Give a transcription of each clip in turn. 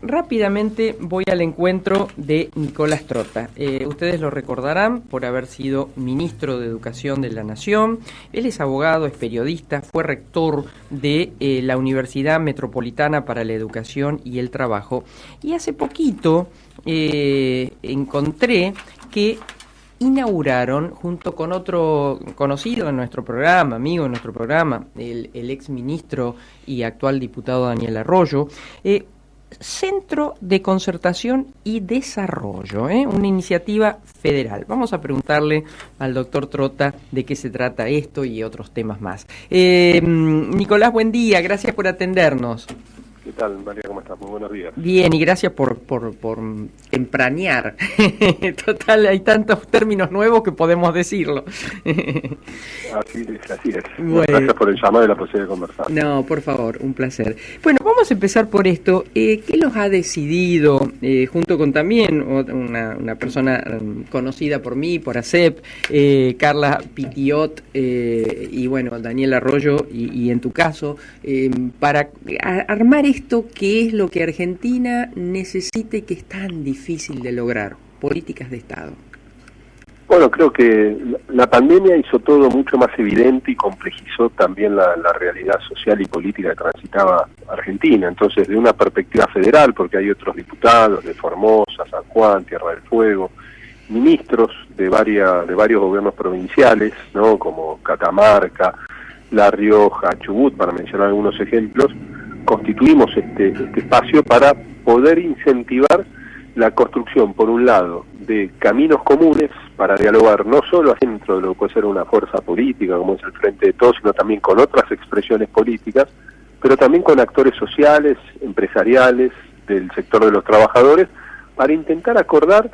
rápidamente voy al encuentro de Nicolás Trota. Ustedes lo recordarán por haber sido ministro de Educación de la Nación. Él es abogado, es periodista, fue rector de la Universidad Metropolitana para la Educación y el Trabajo. Y hace poquito encontré que inauguraron, junto con otro conocido en nuestro programa, amigo en nuestro programa, el ex ministro y actual diputado Daniel Arroyo, Centro de Concertación y Desarrollo, una iniciativa federal. Vamos a preguntarle al doctor Trota de qué se trata esto y otros temas más. Nicolás, buen día, gracias por atendernos. ¿Qué tal, María? ¿Cómo estás? Muy buenos días. Bien, y gracias por tempranear. Total, hay tantos términos nuevos que podemos decirlo. Así es. Bueno. Gracias por el llamado y la posibilidad de conversar. No, por favor, un placer. Bueno, vamos a empezar por esto. ¿Qué los ha decidido, junto con también una persona conocida por mí, por ACEP, Carla Pitiot, y bueno, Daniel Arroyo, y en tu caso, para armar esto que es lo que Argentina necesita y que es tan difícil de lograr, políticas de Estado? Bueno, creo que la pandemia hizo todo mucho más evidente y complejizó también la realidad social y política que transitaba Argentina. Entonces, de una perspectiva federal, porque hay otros diputados de Formosa, San Juan, Tierra del Fuego, ministros de varios gobiernos provinciales, ¿no? Como Catamarca, La Rioja, Chubut, para mencionar algunos ejemplos, constituimos este espacio para poder incentivar la construcción, por un lado, de caminos comunes para dialogar no solo dentro de lo que puede ser una fuerza política, como es el Frente de Todos, sino también con otras expresiones políticas, pero también con actores sociales, empresariales, del sector de los trabajadores, para intentar acordar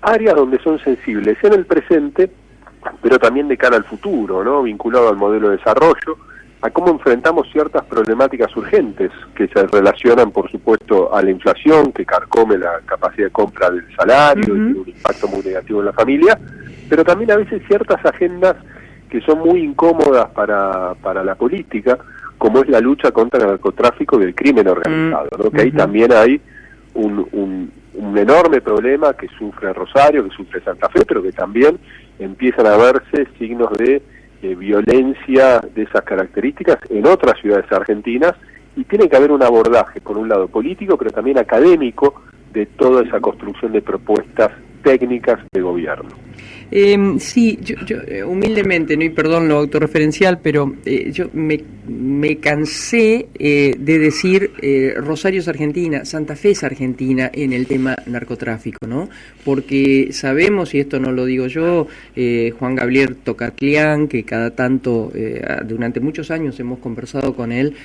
áreas donde son sensibles en el presente, pero también de cara al futuro, ¿no? Vinculado al modelo de desarrollo, a cómo enfrentamos ciertas problemáticas urgentes que se relacionan, por supuesto, a la inflación, que carcome la capacidad de compra del salario y tiene un impacto muy negativo en la familia, pero también a veces ciertas agendas que son muy incómodas para la política, como es la lucha contra el narcotráfico y el crimen organizado, ¿no? Que ahí también hay un enorme problema que sufre Rosario, que sufre Santa Fe, pero que también empiezan a verse signos de violencia de esas características en otras ciudades argentinas, y tiene que haber un abordaje, por un lado político, pero también académico, de toda esa construcción de propuestas técnicas de gobierno. Sí, yo humildemente, ¿no? Y perdón lo autorreferencial, pero yo me cansé de decir Rosario es Argentina, Santa Fe es Argentina en el tema narcotráfico, ¿no? Porque sabemos, y esto no lo digo yo, Juan Gabriel Tocatlián, que cada tanto, durante muchos años hemos conversado con él,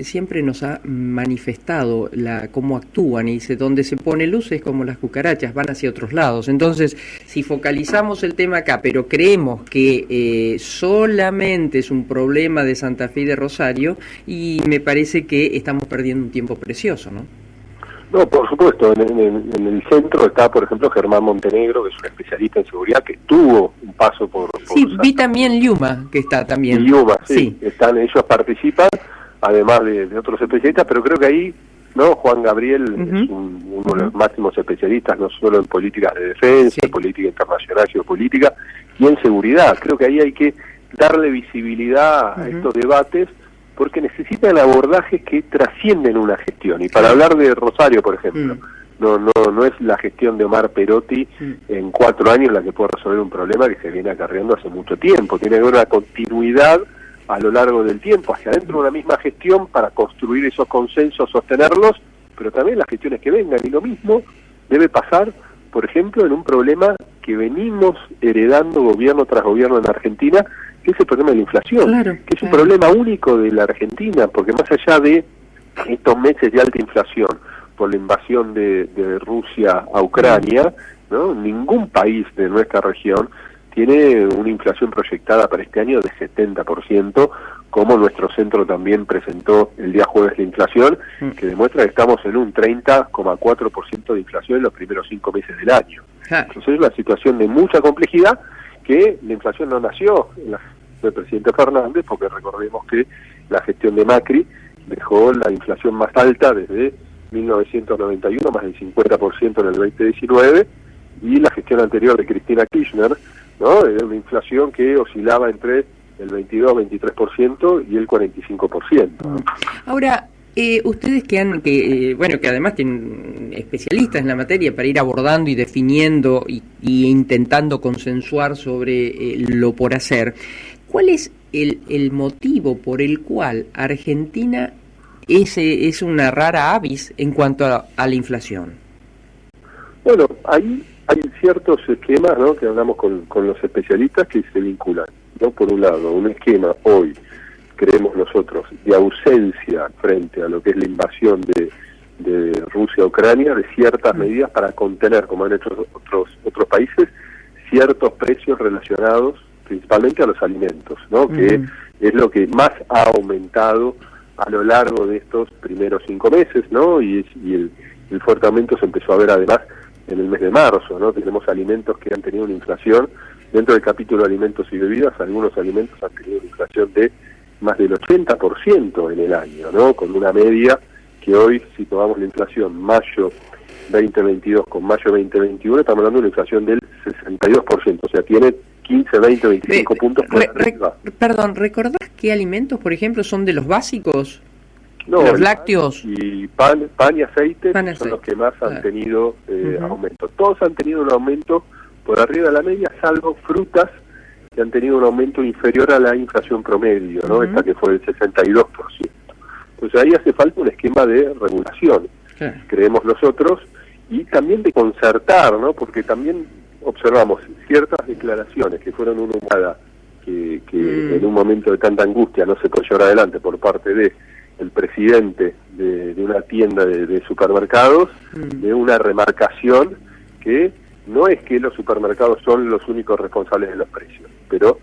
siempre nos ha manifestado cómo actúan, y dice, donde se pone luces como las cucarachas, van hacia otros lados. Entonces, si focalizamos el tema acá, pero creemos que solamente es un problema de Santa Fe y de Rosario, y me parece que estamos perdiendo un tiempo precioso, ¿no? No, por supuesto, en el centro está, por ejemplo, Germán Montenegro, que es un especialista en seguridad, que tuvo un paso por sí, vi también Liuma, que está también. Liuma, sí. Ellos participan, además de otros especialistas, pero creo que ahí, ¿no? Juan Gabriel es uno de los máximos especialistas, no solo en políticas de defensa, en política internacional, geopolítica, y en seguridad. Creo que ahí hay que darle visibilidad a estos debates, porque necesitan abordajes que trascienden una gestión. Y para hablar de Rosario, por ejemplo, no es la gestión de Omar Perotti en 4 años la que puede resolver un problema que se viene acarreando hace mucho tiempo. Tiene que haber una continuidad a lo largo del tiempo, hacia adentro de una misma gestión, para construir esos consensos, sostenerlos, pero también las gestiones que vengan. Y lo mismo debe pasar, por ejemplo, en un problema que venimos heredando gobierno tras gobierno en Argentina, que es el problema de la inflación, que es un problema único de la Argentina, porque más allá de estos meses de alta inflación por la invasión de Rusia a Ucrania, ¿no? Ningún país de nuestra región tiene una inflación proyectada para este año de 70%, como nuestro centro también presentó el día jueves la inflación, que demuestra que estamos en un 30,4% de inflación en los primeros 5 meses del año. Entonces es una situación de mucha complejidad, que la inflación no nació en la gestión del presidente Fernández, porque recordemos que la gestión de Macri dejó la inflación más alta desde 1991, más del 50% en el 2019, y la gestión anterior de Cristina Kirchner, ¿no? Era una inflación que oscilaba entre el 22-23% y el 45%. Ahora, ustedes que además tienen especialistas en la materia para ir abordando y definiendo y intentando consensuar sobre lo por hacer, ¿cuál es el motivo por el cual Argentina es una rara avis en cuanto a la inflación? Bueno, ahí hay ciertos esquemas, ¿no?, que hablamos con los especialistas que se vinculan, ¿no? Por un lado, un esquema hoy, creemos nosotros, de ausencia frente a lo que es la invasión de Rusia a Ucrania, de ciertas medidas para contener, como han hecho otros países, ciertos precios relacionados principalmente a los alimentos, ¿no? Que es lo que más ha aumentado a lo largo de estos primeros 5 meses, ¿no? Y el fuerte aumento se empezó a ver además en el mes de marzo, ¿no? Tenemos alimentos que han tenido una inflación, dentro del capítulo de alimentos y bebidas, algunos alimentos han tenido una inflación de más del 80% en el año, ¿no? Con una media que hoy, si tomamos la inflación mayo 2022 con mayo 2021, estamos hablando de una inflación del 62%, o sea, tiene 15, 20, 25 puntos por arriba. Perdón, ¿recordás qué alimentos, por ejemplo, son de los básicos? No, los lácteos. Y pan y aceite son los que más han tenido aumento. Todos han tenido un aumento por arriba de la media, salvo frutas, que han tenido un aumento inferior a la inflación promedio, ¿no? Esta que fue del 62%. Entonces ahí hace falta un esquema de regulación, creemos nosotros, y también de concertar, ¿no? Porque también observamos ciertas declaraciones que fueron una humada que en un momento de tanta angustia no se puede llevar adelante por parte de el presidente de una tienda de supermercados, de una remarcación que no es que los supermercados son los únicos responsables de los precios, pero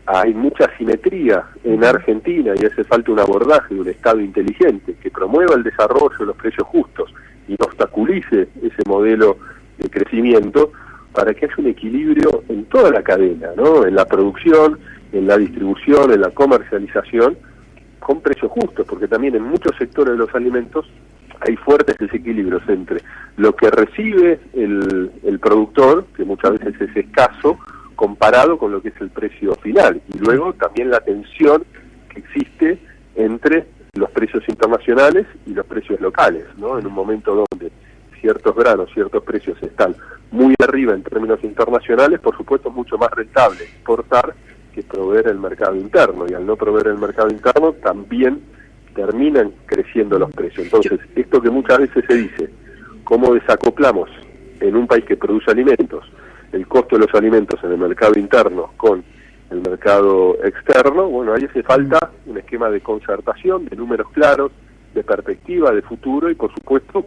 hay mucha simetría en Argentina y hace falta un abordaje de un Estado inteligente que promueva el desarrollo de los precios justos y no obstaculice ese modelo de crecimiento para que haya un equilibrio en toda la cadena, ¿no? En la producción, en la distribución, en la comercialización, con precios justos, porque también en muchos sectores de los alimentos hay fuertes desequilibrios entre lo que recibe el productor, que muchas veces es escaso, comparado con lo que es el precio final, y luego también la tensión que existe entre los precios internacionales y los precios locales, ¿no? En un momento donde ciertos granos, ciertos precios están muy arriba en términos internacionales, por supuesto es mucho más rentable exportar que proveer el mercado interno, y al no proveer el mercado interno también terminan creciendo los precios. Entonces, esto que muchas veces se dice, ¿cómo desacoplamos en un país que produce alimentos el costo de los alimentos en el mercado interno con el mercado externo? Bueno, ahí hace falta un esquema de concertación, de números claros, de perspectiva, de futuro, y por supuesto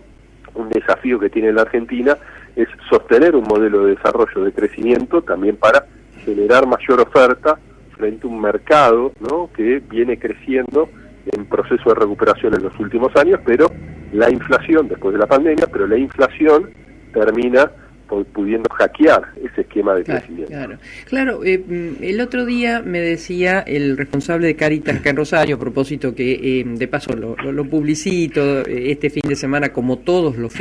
un desafío que tiene la Argentina es sostener un modelo de desarrollo, de crecimiento, también para generar mayor oferta frente a un mercado, ¿no?, que viene creciendo en proceso de recuperación en los últimos años, pero la inflación, después de la pandemia, pero la inflación termina pudiendo hackear ese esquema de crecimiento. Claro. El otro día me decía el responsable de Cáritas acá en Rosario, a propósito que de paso lo publicito, este fin de semana, como todos los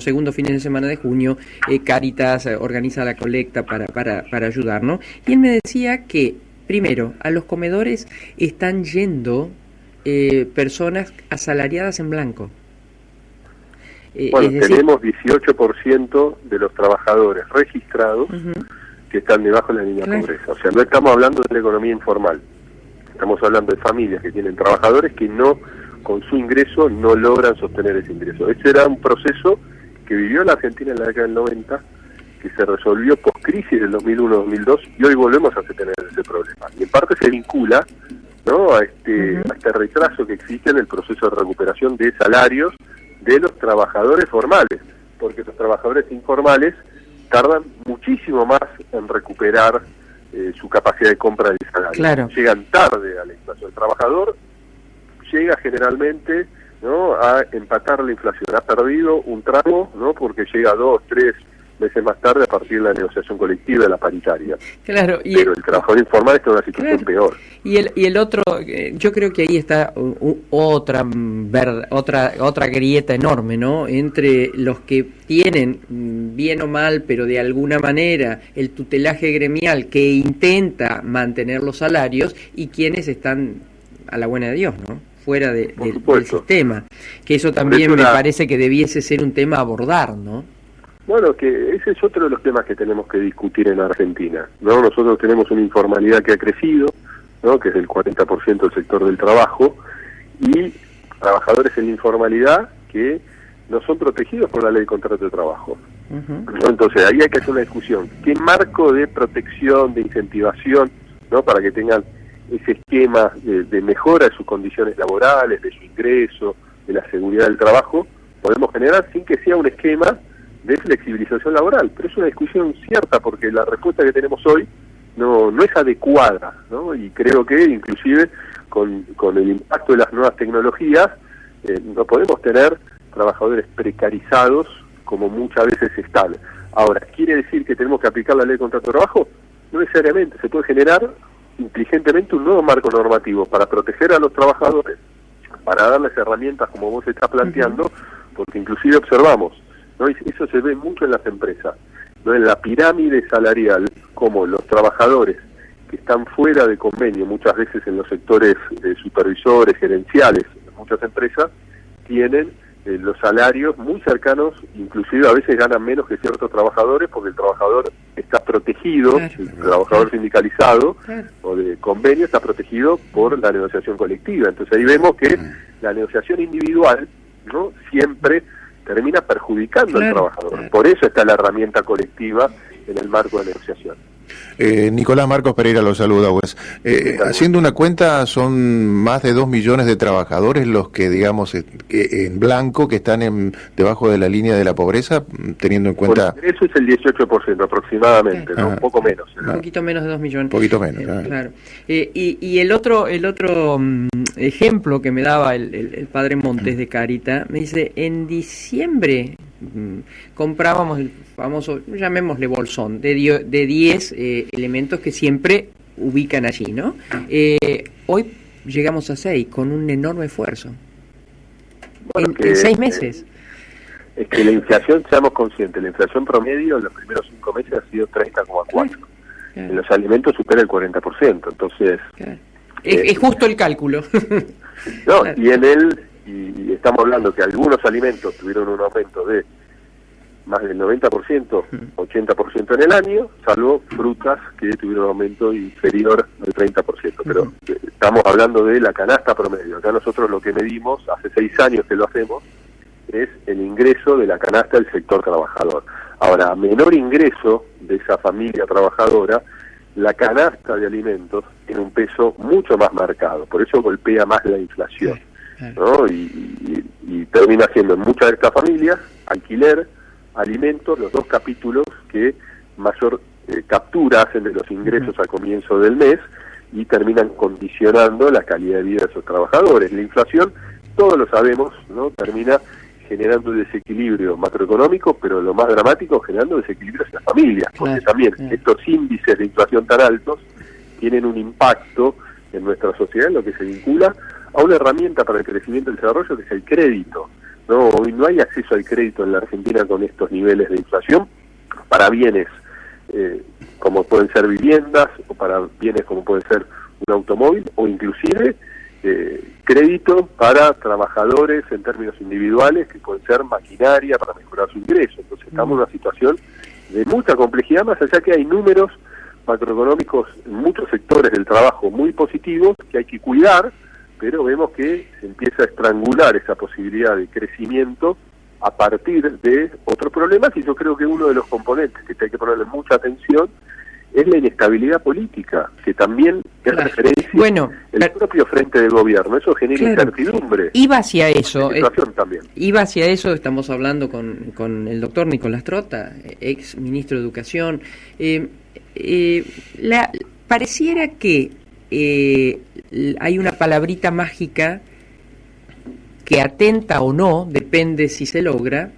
segundos fines de semana de junio, Cáritas organiza la colecta para ayudar, ¿no? Y él me decía que, primero, a los comedores están yendo personas asalariadas en blanco. Bueno, tenemos 18% de los trabajadores registrados que están debajo de la línea de pobreza. O sea, no estamos hablando de la economía informal. Estamos hablando de familias que tienen trabajadores que no, con su ingreso, no logran sostener ese ingreso. Ese era un proceso que vivió la Argentina en la década del 90, que se resolvió post-crisis del 2001-2002, y hoy volvemos a tener ese problema. Y en parte se vincula, ¿no?, a este retraso que existe en el proceso de recuperación de salarios de los trabajadores formales, porque los trabajadores informales tardan muchísimo más en recuperar su capacidad de compra del salario. Llegan tarde a la inflación. El trabajador llega generalmente, ¿no?, a empatar la inflación. Ha perdido un tramo, ¿no?, porque llega 2, 3, meses más tarde a partir de la negociación colectiva de la paritaria. Claro, pero el trabajador informal está en una situación peor. Y el otro, yo creo que ahí está otra grieta enorme, ¿no? Entre los que tienen, bien o mal, pero de alguna manera, el tutelaje gremial que intenta mantener los salarios y quienes están a la buena de Dios, ¿no? Fuera del sistema. Que eso también me parece que debiese ser un tema a abordar, ¿no? Bueno, que ese es otro de los temas que tenemos que discutir en Argentina, ¿no? Nosotros tenemos una informalidad que ha crecido, ¿no? Que es del 40% del sector del trabajo, y trabajadores en la informalidad que no son protegidos por la ley de contrato de trabajo. ¿No? Entonces ahí hay que hacer una discusión. ¿Qué marco de protección, de incentivación, ¿no? Para que tengan ese esquema de mejora de sus condiciones laborales, de su ingreso, de la seguridad del trabajo, podemos generar sin que sea un esquema de flexibilización laboral? Pero es una discusión cierta, porque la respuesta que tenemos hoy no es adecuada, ¿no? Y creo que inclusive con el impacto de las nuevas tecnologías no podemos tener trabajadores precarizados como muchas veces están. Ahora, ¿quiere decir que tenemos que aplicar la ley de contrato de trabajo? No necesariamente. Se puede generar inteligentemente un nuevo marco normativo para proteger a los trabajadores, para darles herramientas como vos estás planteando, porque inclusive observamos, ¿no? Y eso se ve mucho en las empresas, ¿no? En la pirámide salarial, como los trabajadores que están fuera de convenio, muchas veces en los sectores supervisores, gerenciales, en muchas empresas, tienen los salarios muy cercanos, inclusive a veces ganan menos que ciertos trabajadores, porque el trabajador está protegido, el trabajador sindicalizado o de convenio está protegido por la negociación colectiva. Entonces ahí vemos que la negociación individual, ¿no? Siempre termina perjudicando al trabajador. Por eso está la herramienta colectiva en el marco de negociación. Nicolás Marcos Pereira lo saluda, pues. Haciendo una cuenta, son más de 2 millones de trabajadores los que, digamos, en blanco, que están debajo de la línea de la pobreza, teniendo en cuenta... Por eso es el 18% aproximadamente, ¿no? Un poco menos. Un poquito menos de 2 millones. Un poquito menos, claro. Y el otro ejemplo que me daba el padre Montes de Carita, me dice, en diciembre comprábamos el famoso, llamémosle bolsón, de 10 elementos que siempre ubican allí, ¿no? Hoy llegamos a 6 con un enorme esfuerzo. Bueno, en 6 meses. Es que la inflación, seamos conscientes, la inflación promedio en los primeros 5 meses ha sido 30,4. Claro. En los alimentos supera el 40%, entonces... Claro. Es justo el cálculo. No, claro. Y estamos hablando que algunos alimentos tuvieron un aumento de más del 90%, 80% en el año, salvo frutas que tuvieron un aumento inferior al 30%. Pero estamos hablando de la canasta promedio. Acá nosotros lo que medimos, hace 6 años que lo hacemos, es el ingreso de la canasta del sector trabajador. Ahora, a menor ingreso de esa familia trabajadora, la canasta de alimentos tiene un peso mucho más marcado. Por eso golpea más la inflación, ¿no? Y termina siendo en muchas de estas familias alquiler, alimentos, los dos capítulos que mayor captura hacen de los ingresos al comienzo del mes y terminan condicionando la calidad de vida de esos trabajadores. La inflación, todos lo sabemos, ¿no? Termina generando un desequilibrio macroeconómico, pero lo más dramático, generando desequilibrios en las familias, porque también estos índices de inflación tan altos tienen un impacto en nuestra sociedad en lo que se vincula a una herramienta para el crecimiento y el desarrollo, que es el crédito, ¿no? Hoy no hay acceso al crédito en la Argentina con estos niveles de inflación para bienes como pueden ser viviendas, o para bienes como puede ser un automóvil, o inclusive crédito para trabajadores en términos individuales, que pueden ser maquinaria para mejorar su ingreso. Entonces estamos en una situación de mucha complejidad, más allá que hay números macroeconómicos en muchos sectores del trabajo muy positivos que hay que cuidar, pero vemos que se empieza a estrangular esa posibilidad de crecimiento a partir de otros problemas, y yo creo que uno de los componentes que hay que ponerle mucha atención es la inestabilidad política, que también es referencia el propio frente de gobierno. Eso genera incertidumbre. Iba hacia eso. También. Iba hacia eso, estamos hablando con el doctor Nicolás Trota, ex ministro de Educación. Pareciera que hay una palabrita mágica que atenta o no, depende si se logra,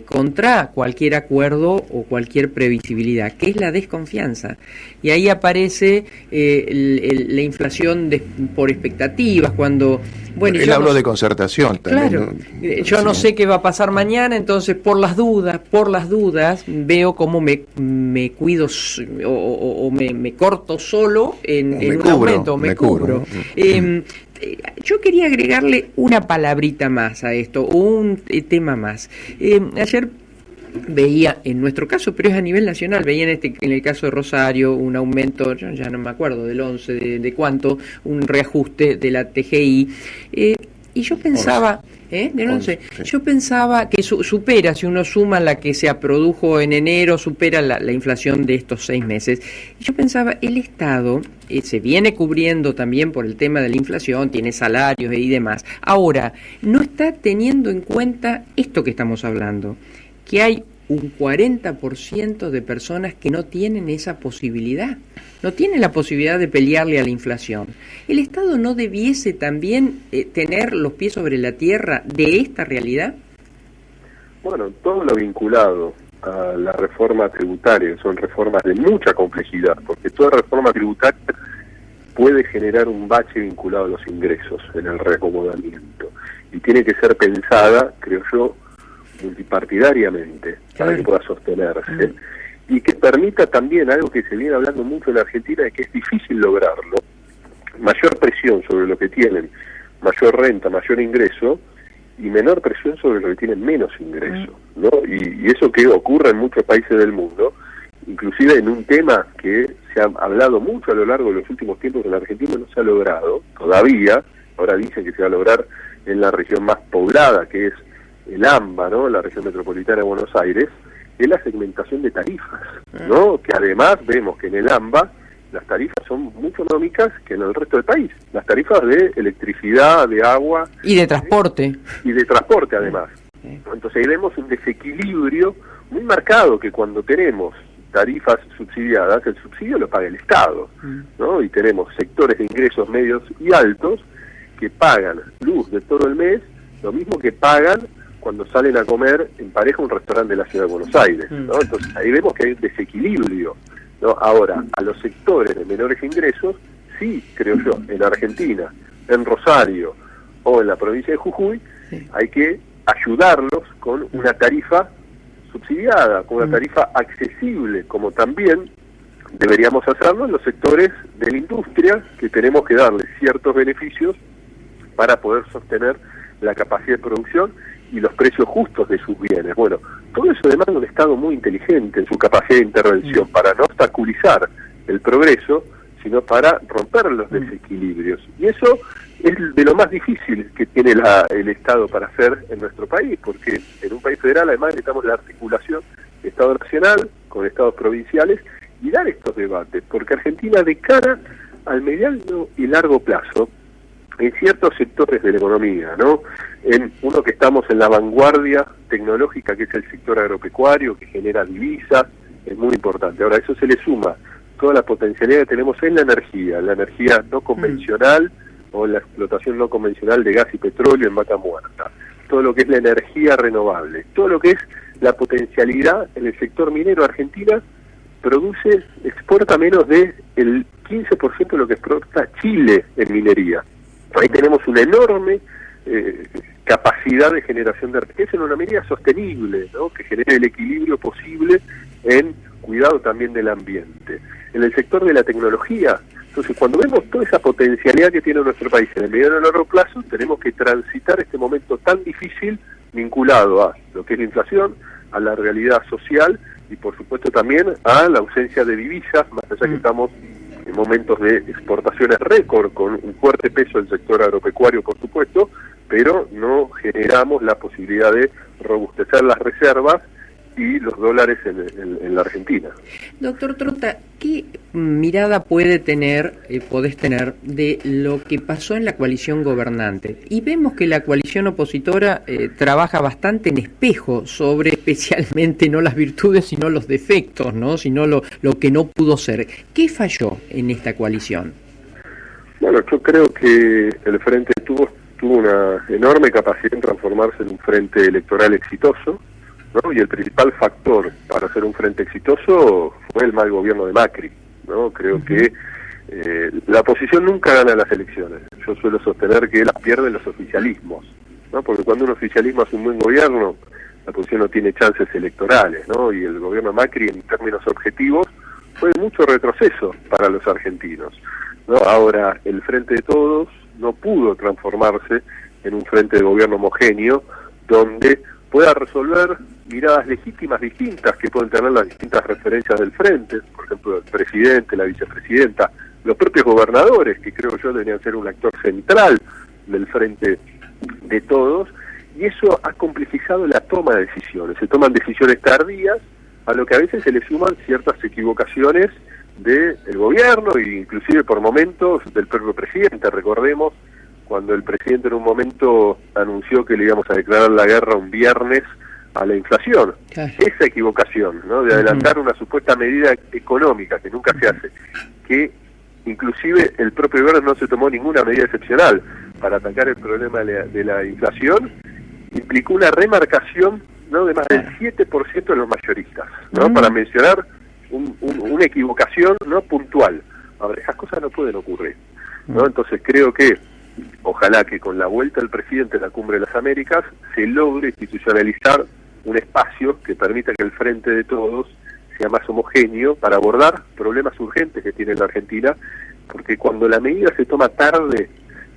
contra cualquier acuerdo o cualquier previsibilidad, que es la desconfianza. Y ahí aparece la inflación por expectativas, cuando... Bueno, él habló de concertación también. Claro, yo no sé qué va a pasar mañana, entonces por las dudas, veo cómo me cuido o me corto solo en un aumento, me cubro. Yo quería agregarle una palabrita más a esto, un tema más. Ayer veía, en nuestro caso, pero es a nivel nacional, veía en el caso de Rosario un aumento, yo ya no me acuerdo del 11, de cuánto, un reajuste de la TGI, y yo pensaba, del 11, sí. Yo pensaba que supera, si uno suma la que se produjo en enero, supera la inflación de estos 6 meses. Y yo pensaba, el Estado se viene cubriendo también por el tema de la inflación, tiene salarios y demás. Ahora, no está teniendo en cuenta esto que estamos hablando, que hay un 40% de personas que no tienen esa posibilidad, no tienen la posibilidad de pelearle a la inflación. ¿El Estado no debiese también tener los pies sobre la tierra de esta realidad? Bueno, todo lo vinculado a la reforma tributaria, son reformas de mucha complejidad, porque toda reforma tributaria puede generar un bache vinculado a los ingresos en el reacomodamiento, y tiene que ser pensada, creo yo, multipartidariamente, para que pueda sostenerse, y que permita también algo que se viene hablando mucho en Argentina, de que es difícil lograrlo, mayor presión sobre lo que tienen mayor renta, mayor ingreso, y menor presión sobre lo que tienen menos ingreso, ¿no? Y eso que ocurre en muchos países del mundo, inclusive en un tema que se ha hablado mucho a lo largo de los últimos tiempos en la Argentina, no se ha logrado todavía. Ahora dicen que se va a lograr en la región más poblada, que es el AMBA, ¿no?, la región metropolitana de Buenos Aires, es la segmentación de tarifas, ¿no? Que además vemos que en el AMBA las tarifas son mucho económicas que en el resto del país. Las tarifas de electricidad, de agua... Y de transporte. Y de transporte, además. Entonces ahí vemos un desequilibrio muy marcado, que cuando tenemos tarifas subsidiadas, el subsidio lo paga el Estado, ¿no? Y tenemos sectores de ingresos medios y altos que pagan luz de todo el mes, lo mismo que pagan cuando salen a comer en pareja a un restaurante de la ciudad de Buenos Aires, ¿no? Entonces ahí vemos que hay un desequilibrio, ¿no? Ahora, a los sectores de menores ingresos, sí, creo yo, en Argentina, en Rosario o en la provincia de Jujuy, hay que ayudarlos con una tarifa subsidiada, con una tarifa accesible, como también deberíamos hacerlo en los sectores de la industria, que tenemos que darles ciertos beneficios para poder sostener la capacidad de producción y los precios justos de sus bienes. Bueno, todo eso demanda un Estado muy inteligente en su capacidad de intervención, para no obstaculizar el progreso, sino para romper los desequilibrios. Y eso es de lo más difícil que tiene el Estado para hacer en nuestro país, porque en un país federal además necesitamos la articulación de Estado nacional con Estados provinciales y dar estos debates, porque Argentina, de cara al mediano y largo plazo, en ciertos sectores de la economía, ¿no?, en uno que estamos en la vanguardia tecnológica, que es el sector agropecuario, que genera divisas, es muy importante. Ahora, a eso se le suma toda la potencialidad que tenemos en la energía no convencional, o la explotación no convencional de gas y petróleo en Vaca Muerta, todo lo que es la energía renovable, todo lo que es la potencialidad en el sector minero. Argentina exporta menos del 15% de lo que exporta Chile en minería. Ahí tenemos una enorme capacidad de generación de riqueza en una medida sostenible, ¿no?, que genere el equilibrio posible en cuidado también del ambiente. En el sector de la tecnología, entonces cuando vemos toda esa potencialidad que tiene nuestro país en el mediano y largo plazo, tenemos que transitar este momento tan difícil vinculado a lo que es la inflación, a la realidad social y por supuesto también a la ausencia de divisas, más allá que estamos en momentos de exportaciones récord, con un fuerte peso del sector agropecuario, por supuesto, pero no generamos la posibilidad de robustecer las reservas y los dólares en la Argentina. Doctor Trota, ¿qué mirada podés tener de lo que pasó en la coalición gobernante? Y vemos que la coalición opositora trabaja bastante en espejo sobre especialmente no las virtudes, sino los defectos, ¿no?, sino lo que no pudo ser. ¿Qué falló en esta coalición? Bueno, yo creo que el Frente tuvo tuvo una enorme capacidad en transformarse en un frente electoral exitoso, ¿no? Y el principal factor para ser un frente exitoso fue el mal gobierno de Macri, ¿no? Creo que la oposición nunca gana las elecciones. Yo suelo sostener que las pierden los oficialismos, ¿no? Porque cuando un oficialismo hace un buen gobierno, la oposición no tiene chances electorales, ¿no? Y el gobierno de Macri, en términos objetivos, fue mucho retroceso para los argentinos, ¿no? Ahora, el Frente de Todos no pudo transformarse en un frente de gobierno homogéneo donde pueda resolver miradas legítimas distintas que pueden tener las distintas referencias del frente, por ejemplo, el presidente, la vicepresidenta, los propios gobernadores, que creo yo deberían ser un actor central del Frente de Todos, y eso ha complejizado la toma de decisiones. Se toman decisiones tardías, a lo que a veces se le suman ciertas equivocaciones del gobierno e inclusive por momentos del propio presidente. Recordemos cuando el presidente en un momento anunció que le íbamos a declarar la guerra un viernes a la inflación. Claro. Esa equivocación, ¿no? De adelantar una supuesta medida económica que nunca se hace, que inclusive el propio gobierno no se tomó ninguna medida excepcional para atacar el problema de la inflación, implicó una remarcación, ¿no?, de más del 7% de los mayoristas, ¿no? Para mencionar una equivocación no puntual. Ahora, esas cosas no pueden ocurrir, ¿no? Entonces creo que ojalá que con la vuelta del presidente a la Cumbre de las Américas se logre institucionalizar un espacio que permita que el Frente de Todos sea más homogéneo para abordar problemas urgentes que tiene la Argentina, porque cuando la medida se toma tarde,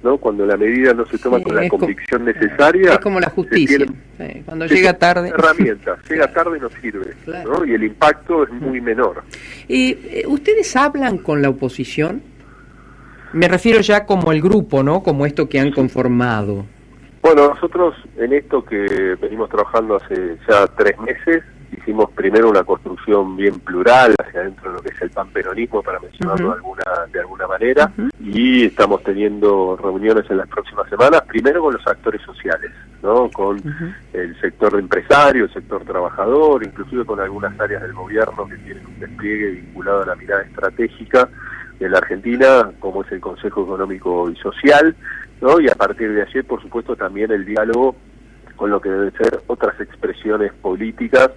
¿no? Cuando la medida no se toma con la convicción necesaria, es como la justicia, cuando llega tarde, herramientas, llega tarde no sirve, claro, ¿no? Y el impacto es muy menor. ¿Ustedes hablan con la oposición? Me refiero ya como el grupo, ¿no? Como esto que han conformado. Bueno, nosotros en esto que venimos trabajando hace ya 3 meses, hicimos primero una construcción bien plural hacia adentro de lo que es el panperonismo, para mencionarlo de alguna manera, y estamos teniendo reuniones en las próximas semanas, primero con los actores sociales, ¿no? Con el sector empresario, el sector trabajador, inclusive con algunas áreas del gobierno que tienen un despliegue vinculado a la mirada estratégica de la Argentina, como es el Consejo Económico y Social, ¿no? Y a partir de allí, por supuesto, también el diálogo con lo que deben ser otras expresiones políticas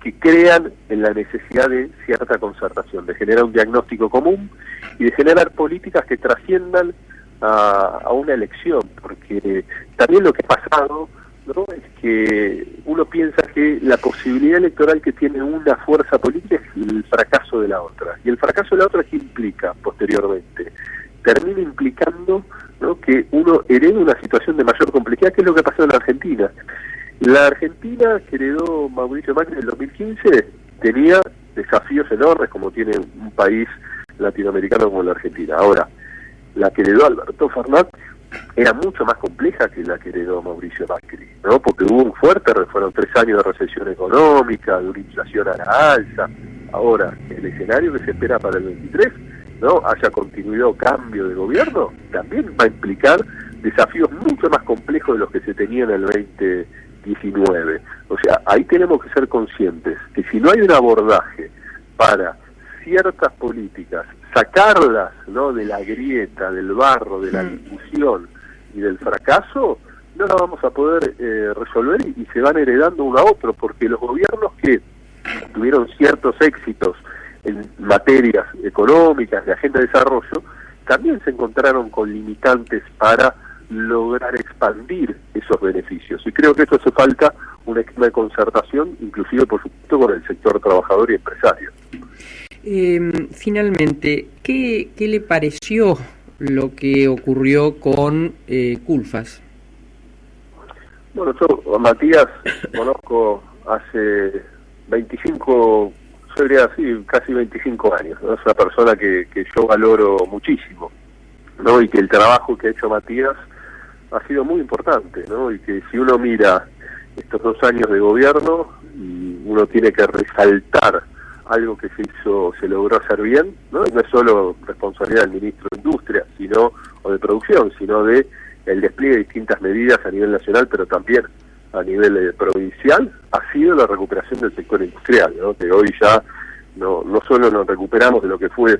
que crean en la necesidad de cierta concertación, de generar un diagnóstico común y de generar políticas que trasciendan a una elección, porque también lo que ha pasado, ¿no?, es que uno piensa que la posibilidad electoral que tiene una fuerza política es el fracaso de la otra, y el fracaso de la otra, ¿qué implica posteriormente? Termina implicando, ¿no?, que uno hereda una situación de mayor complejidad, que es lo que ha pasado en la Argentina. La Argentina que heredó Mauricio Macri en el 2015 tenía desafíos enormes, como tiene un país latinoamericano como la Argentina. Ahora, la que heredó Alberto Fernández era mucho más compleja que la que heredó Mauricio Macri, ¿no? Porque fueron 3 años de recesión económica, de una inflación a la alza. Ahora, el escenario que se espera para el 23, ¿no?, haya continuidad o cambio de gobierno, también va a implicar desafíos mucho más complejos de los que se tenían en el 2019. O sea, ahí tenemos que ser conscientes que si no hay un abordaje para ciertas políticas, sacarlas, ¿no?, de la grieta, del barro, de la discusión y del fracaso, no las vamos a poder resolver y se van heredando uno a otro, porque los gobiernos que tuvieron ciertos éxitos en materias económicas, de agenda de desarrollo, también se encontraron con limitantes para lograr expandir esos beneficios. Y creo que esto hace falta un esquema de concertación, inclusive, por supuesto, con el sector trabajador y empresario. Finalmente, ¿qué le pareció lo que ocurrió con Culfas? Bueno, yo a Matías conozco hace 25, yo diría así, casi 25 años, ¿no? Es una persona que yo valoro muchísimo, ¿no? Y que el trabajo que ha hecho Matías ha sido muy importante, ¿no? Y que si uno mira estos 2 años de gobierno, y uno tiene que resaltar algo que se logró hacer bien, ¿no? No es solo responsabilidad del ministro de Industria, o de Producción, sino de el despliegue de distintas medidas a nivel nacional, pero también a nivel provincial, ha sido la recuperación del sector industrial, ¿no? Que hoy ya no solo nos recuperamos de lo que fue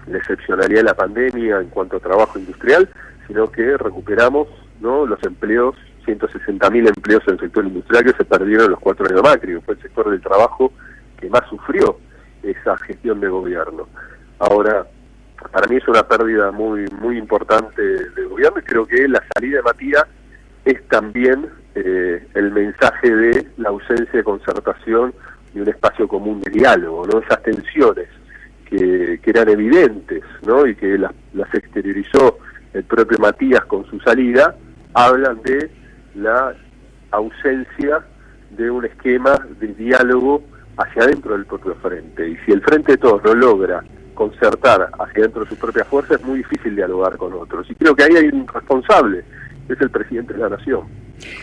la excepcionalidad de la pandemia en cuanto a trabajo industrial, sino que recuperamos ¿no? Los empleos, 160.000 empleos en el sector industrial que se perdieron en los 4 años de Macri, que fue el sector del trabajo que más sufrió esa gestión de gobierno. Ahora, para mí es una pérdida muy importante del gobierno, y creo que la salida de Matías es también el mensaje de la ausencia de concertación y un espacio común de diálogo, ¿no? Esas tensiones que eran evidentes, ¿no? Y que las exteriorizó el propio Matías con su salida, hablan de la ausencia de un esquema de diálogo hacia adentro del propio frente. Y si el Frente de Todos no logra concertar hacia adentro de su propia fuerza, es muy difícil dialogar con otros. Y creo que ahí hay un responsable, que es el presidente de la Nación,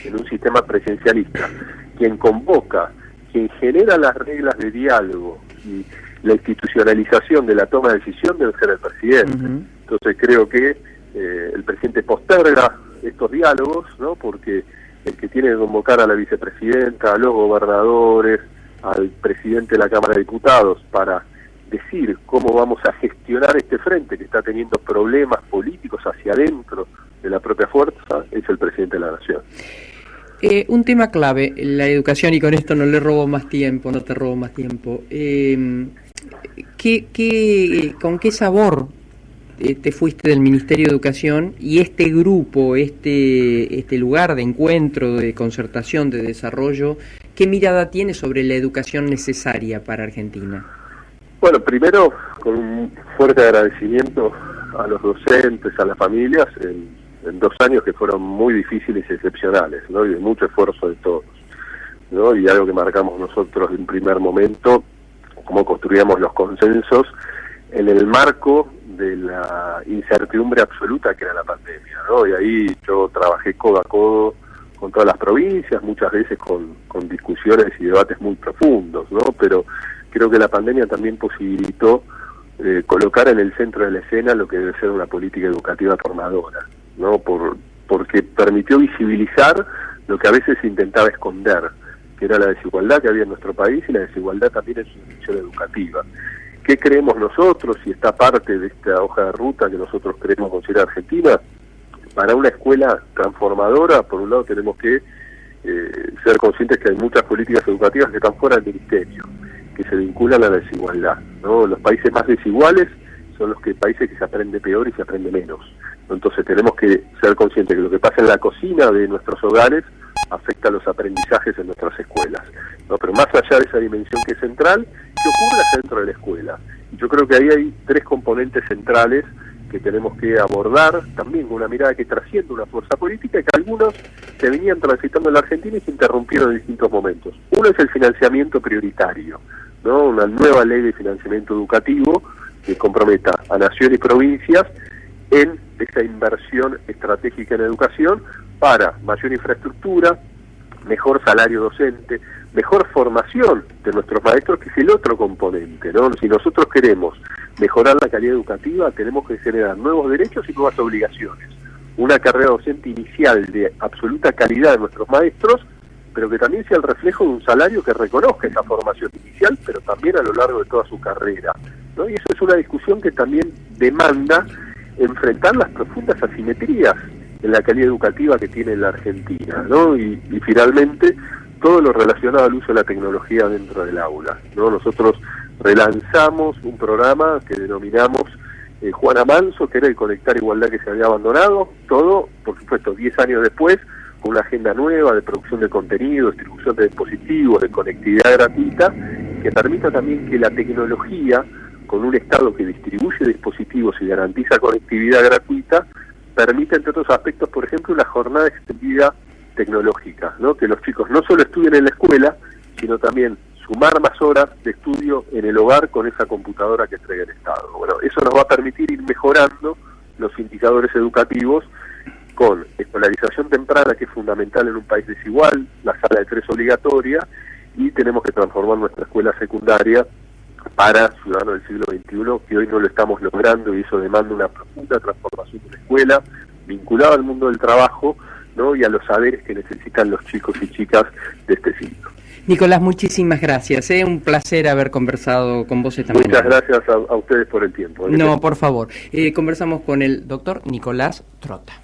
en un sistema presidencialista, quien convoca, quien genera las reglas de diálogo y la institucionalización de la toma de decisión debe ser el presidente. Entonces creo que el presidente posterga estos diálogos, ¿no? Porque el que tiene que convocar a la vicepresidenta, a los gobernadores, al presidente de la Cámara de Diputados para decir cómo vamos a gestionar este frente que está teniendo problemas políticos hacia adentro de la propia fuerza, es el presidente de la Nación. Un tema clave, la educación, y con esto no le robo más tiempo, no te robo más tiempo. ¿Con qué sabor te fuiste del Ministerio de Educación y este grupo, este lugar de encuentro, de concertación, de desarrollo, qué mirada tiene sobre la educación necesaria para Argentina? Bueno, primero con un fuerte agradecimiento a los docentes, a las familias, en 2 años que fueron muy difíciles y excepcionales, ¿no? Y de mucho esfuerzo de todos, ¿no? Y algo que marcamos nosotros en primer momento, cómo construíamos los consensos en el marco de la incertidumbre absoluta que era la pandemia, ¿no? Y ahí yo trabajé codo a codo con todas las provincias, muchas veces con discusiones y debates muy profundos, ¿no? Pero creo que la pandemia también posibilitó colocar en el centro de la escena lo que debe ser una política educativa tornadora, ¿no? Porque permitió visibilizar lo que a veces se intentaba esconder, que era la desigualdad que había en nuestro país y la desigualdad también en su dimensión educativa. ¿Qué creemos nosotros, y está parte de esta hoja de ruta que nosotros queremos considerar Argentina? Para una escuela transformadora, por un lado tenemos que ser conscientes que hay muchas políticas educativas que están fuera del ministerio, que se vinculan a la desigualdad, ¿no? Los países más desiguales son los países que se aprende peor y se aprende menos. Entonces tenemos que ser conscientes que lo que pasa en la cocina de nuestros hogares afecta a los aprendizajes en nuestras escuelas, ¿no? Pero más allá de esa dimensión que es central, ¿qué ocurre dentro de la escuela? Y yo creo que ahí hay 3 componentes centrales que tenemos que abordar también con una mirada que trasciende una fuerza política y que algunos se venían transitando en la Argentina y se interrumpieron en distintos momentos. Uno es el financiamiento prioritario, ¿no? Una nueva ley de financiamiento educativo que comprometa a nación y provincias en esa inversión estratégica en educación para mayor infraestructura, mejor salario docente, mejor formación de nuestros maestros, que es el otro componente, ¿no? Si nosotros queremos mejorar la calidad educativa, tenemos que generar nuevos derechos y nuevas obligaciones. Una carrera docente inicial de absoluta calidad de nuestros maestros, pero que también sea el reflejo de un salario que reconozca esa formación inicial, pero también a lo largo de toda su carrera, ¿no? Y eso es una discusión que también demanda enfrentar las profundas asimetrías en la calidad educativa que tiene la Argentina, ¿no? Y finalmente, todo lo relacionado al uso de la tecnología dentro del aula, ¿no? Nosotros relanzamos un programa que denominamos Juana Manso, que era el Conectar Igualdad que se había abandonado, todo, por supuesto, 10 años después, con una agenda nueva de producción de contenido, distribución de dispositivos, de conectividad gratuita, que permita también que la tecnología, con un Estado que distribuye dispositivos y garantiza conectividad gratuita, permite, entre otros aspectos, por ejemplo, una jornada extendida tecnológica, ¿no? Que los chicos no solo estudien en la escuela, sino también sumar más horas de estudio en el hogar con esa computadora que entrega el Estado. Bueno, eso nos va a permitir ir mejorando los indicadores educativos con escolarización temprana, que es fundamental en un país desigual, la sala de 3 obligatoria, y tenemos que transformar nuestra escuela secundaria para ciudadanos del siglo XXI, que hoy no lo estamos logrando, y eso demanda una profunda transformación de la escuela, vinculada al mundo del trabajo, ¿no? Y a los saberes que necesitan los chicos y chicas de este siglo. Nicolás, muchísimas gracias. Un placer haber conversado con vos esta mañana. Muchas gracias a ustedes por el tiempo. No, por favor. Conversamos con el doctor Nicolás Trota.